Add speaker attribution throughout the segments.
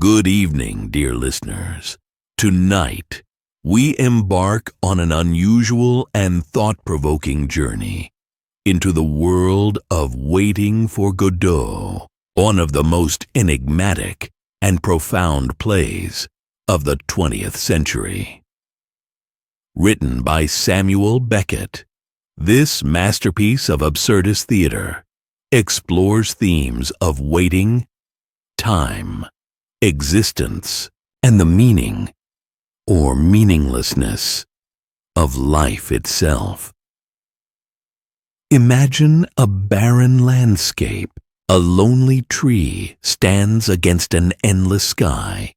Speaker 1: Good evening, dear listeners. Tonight, we embark on an unusual and thought-provoking journey into the world of Waiting for Godot, one of the most enigmatic and profound plays of the 20th century. Written by Samuel Beckett, this masterpiece of absurdist theater explores themes of waiting, time, existence, and the meaning or meaninglessness of life itself. Imagine a barren landscape. A lonely tree stands against an endless sky.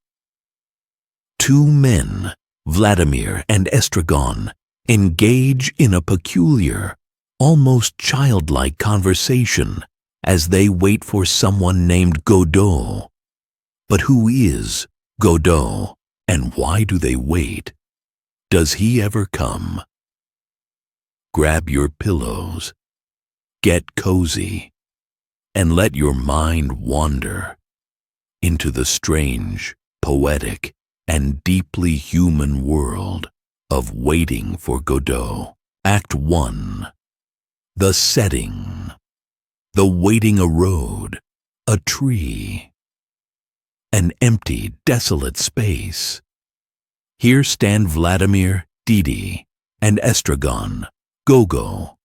Speaker 1: Two men, Vladimir and Estragon, engage in a peculiar, almost childlike conversation as they wait for someone named Godot. But who is Godot, and why do they wait? Does he ever come? Grab your pillows, get cozy, and let your mind wander into the strange, poetic, and deeply human world of Waiting for Godot. Act 1. The setting. The waiting a road, a tree, an empty, desolate space. Here stand Vladimir, Didi, and Estragon, Gogo,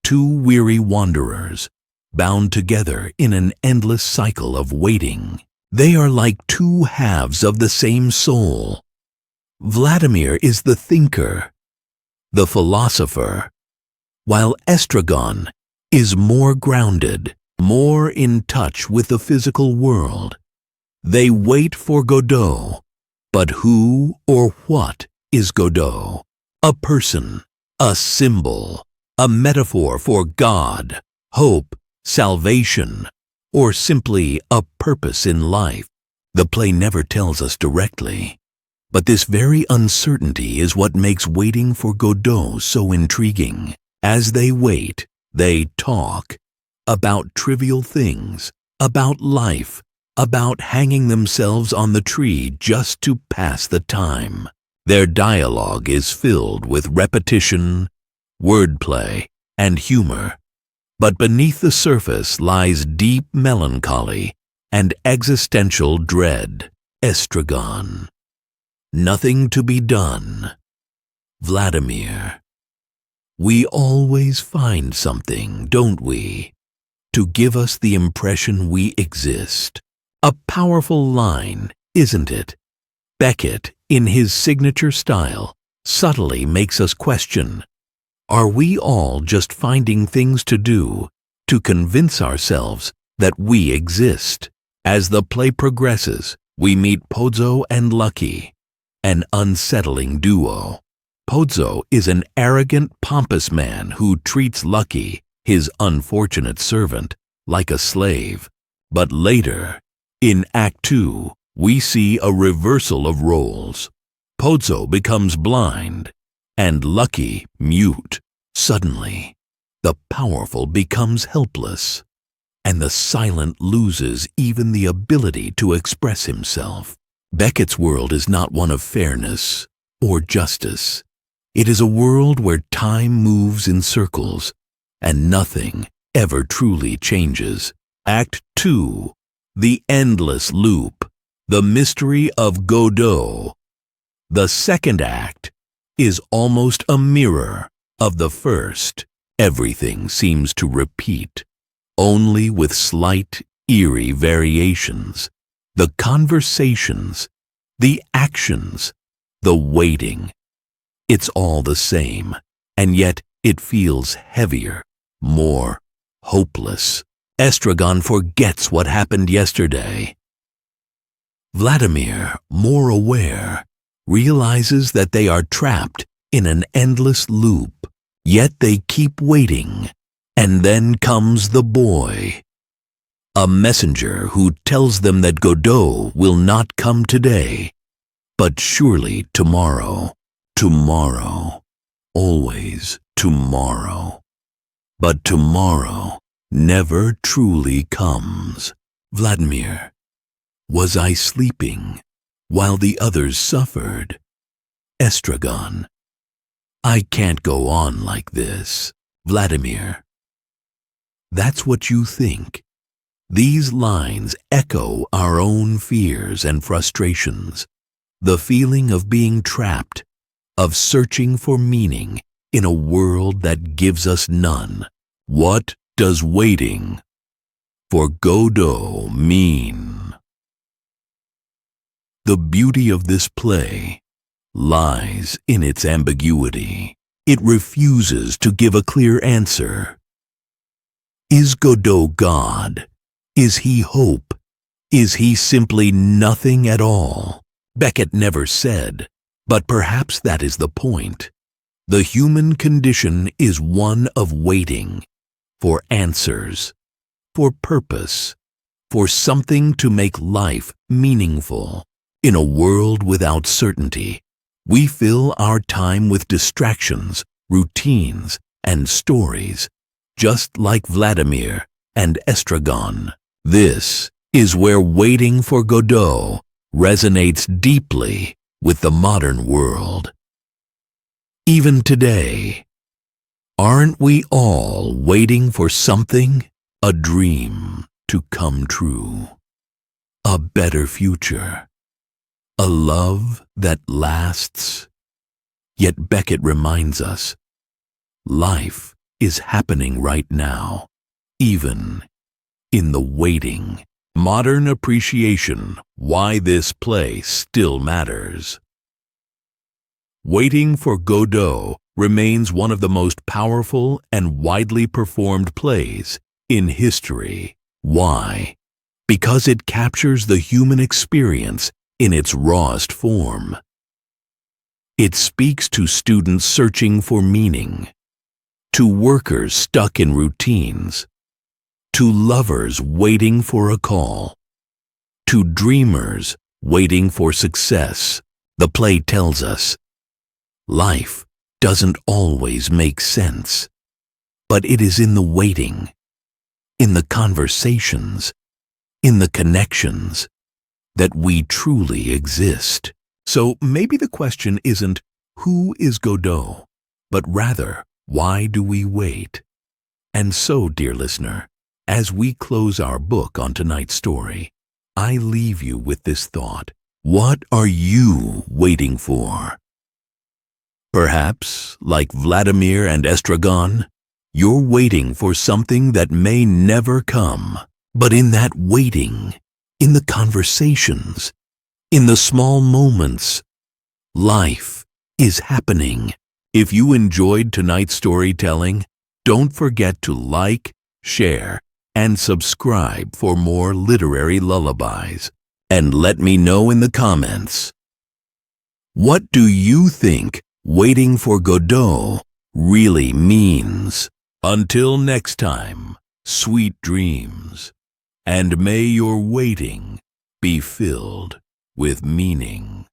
Speaker 1: two weary wanderers, bound together in an endless cycle of waiting. They are like two halves of the same soul. Vladimir is the thinker, the philosopher, while Estragon is more grounded, more in touch with the physical world. They wait for Godot, but who or what is Godot? A person, a symbol, a metaphor for God, hope, salvation, or simply a purpose in life. The play never tells us directly, but this very uncertainty is what makes Waiting for Godot so intriguing. As they wait, they talk about trivial things, about life, about hanging themselves on the tree just to pass the time. Their dialogue is filled with repetition, wordplay, and humor. But beneath the surface lies deep melancholy and existential dread. Estragon. Nothing to be done. Vladimir. We always find something, don't we, to give us the impression we exist. A powerful line, isn't it? Beckett, in his signature style, subtly makes us question, are we all just finding things to do to convince ourselves that we exist? As the play progresses, we meet Pozzo and Lucky, an unsettling duo. Pozzo is an arrogant, pompous man who treats Lucky, his unfortunate servant, like a slave. But later, in Act 2, we see a reversal of roles. Pozzo becomes blind, and Lucky mute. Suddenly, the powerful becomes helpless, and the silent loses even the ability to express himself. Beckett's world is not one of fairness or justice. It is a world where time moves in circles, and nothing ever truly changes. Act 2. The endless loop, the mystery of Godot. The second act is almost a mirror of the first. Everything seems to repeat, only with slight, eerie variations. The conversations, the actions, the waiting. It's all the same, and yet it feels heavier, more hopeless. Estragon forgets what happened yesterday. Vladimir, more aware, realizes that they are trapped in an endless loop, yet they keep waiting. And then comes the boy, a messenger who tells them that Godot will not come today, but surely tomorrow. Tomorrow, always tomorrow. But tomorrow never truly comes. Vladimir, Was I sleeping while the others suffered? Estragon. I can't go on like this. Vladimir. That's what you think. These lines echo our own fears and frustrations, the feeling of being trapped, of searching for meaning in a world that gives us none. What does waiting for Godot mean? The beauty of this play lies in its ambiguity. It refuses to give a clear answer. Is Godot God? Is he hope? Is he simply nothing at all? Beckett never said, but perhaps that is the point. The human condition is one of waiting for answers, for purpose, for something to make life meaningful. In a world without certainty, we fill our time with distractions, routines, and stories, just like Vladimir and Estragon. This is where waiting for Godot resonates deeply with the modern world. Even today, aren't we all waiting for something, a dream to come true, a better future, a love that lasts? Yet Beckett reminds us, life is happening right now, even in the waiting. Modern appreciation, why this play still matters. Waiting for Godot remains one of the most powerful and widely performed plays in history. Why? Because it captures the human experience in its rawest form. It speaks to students searching for meaning, to workers stuck in routines, to lovers waiting for a call, to dreamers waiting for success. The play tells us, life doesn't always make sense, but it is in the waiting, in the conversations, in the connections, that we truly exist. So maybe the question isn't, who is Godot, but rather, why do we wait? And so, dear listener, as we close our book on tonight's story, I leave you with this thought. What are you waiting for? Perhaps, like Vladimir and Estragon, you're waiting for something that may never come. But in that waiting, in the conversations, in the small moments, life is happening. If you enjoyed tonight's storytelling, don't forget to like, share, and subscribe for more literary lullabies. And let me know in the comments, what do you think waiting for Godot really means? Until next time, sweet dreams, and may your waiting be filled with meaning.